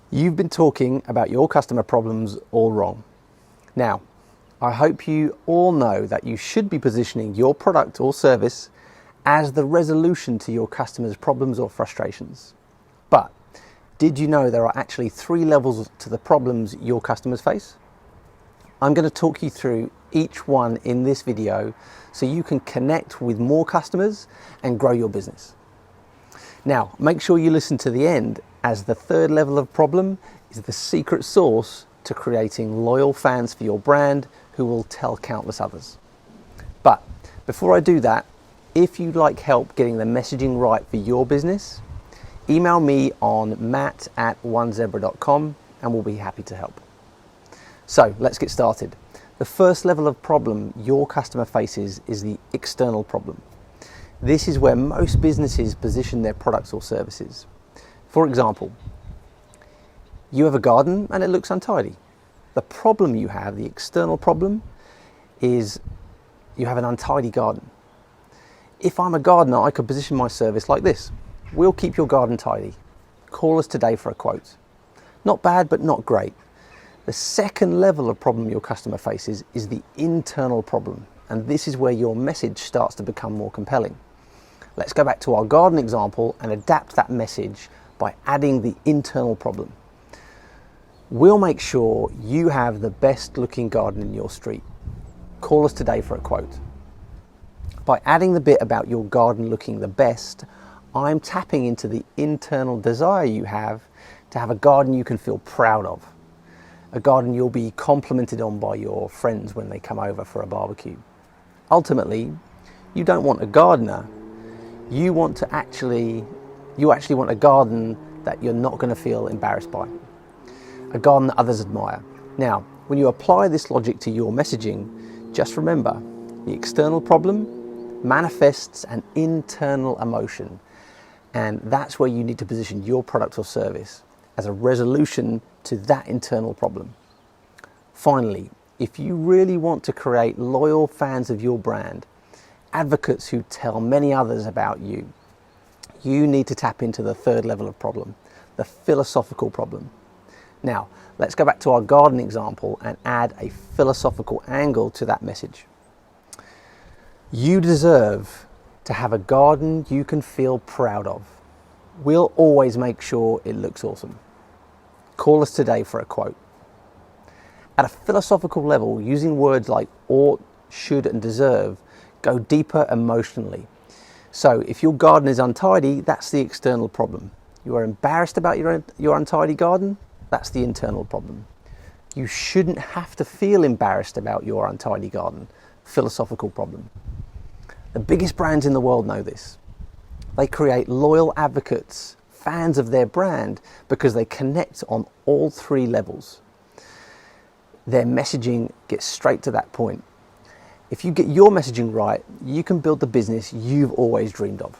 You've been talking about your customer problems all wrong. Now, I hope you all know that you should be positioning your product or service as the resolution to your customers' problems or frustrations. But did you know there are actually 3 levels to the problems your customers face? I'm going to talk you through each one in this video so you can connect with more customers and grow your business. Now, make sure you listen to the end, as the 3rd level of problem is the secret sauce to creating loyal fans for your brand who will tell countless others. But before I do that, if you'd like help getting the messaging right for your business, email me on matt@onezebra.com and we'll be happy to help. So let's get started. The first level of problem your customer faces is the external problem. This is where most businesses position their products or services. For example, you have a garden and it looks untidy. The problem you have, the external problem, is you have an untidy garden. If I'm a gardener, I could position my service like this. We'll keep your garden tidy. Call us today for a quote. Not bad, but not great. The second level of problem your customer faces is the internal problem, and this is where your message starts to become more compelling. Let's go back to our garden example and adapt that message by adding the internal problem. We'll make sure you have the best looking garden in your street. Call us today for a quote. By adding the bit about your garden looking the best, I'm tapping into the internal desire you have to have a garden you can feel proud of. A garden you'll be complimented on by your friends when they come over for a barbecue. Ultimately, you don't want a gardener. You actually want a garden that you're not going to feel embarrassed by. A garden that others admire. Now, when you apply this logic to your messaging, just remember, the external problem manifests an internal emotion. And that's where you need to position your product or service, as a resolution to that internal problem. Finally, if you really want to create loyal fans of your brand, advocates who tell many others about you, you need to tap into the 3rd level of problem, the philosophical problem. Now, let's go back to our garden example and add a philosophical angle to that message. You deserve to have a garden you can feel proud of. We'll always make sure it looks awesome. Call us today for a quote. At a philosophical level, using words like ought, should, and deserve go deeper emotionally. So if your garden is untidy, that's the external problem. You are embarrassed about your untidy garden, that's the internal problem. You shouldn't have to feel embarrassed about your untidy garden, philosophical problem. The biggest brands in the world know this. They create loyal advocates, fans of their brand, because they connect on all 3 levels. Their messaging gets straight to that point. If you get your messaging right, you can build the business you've always dreamed of.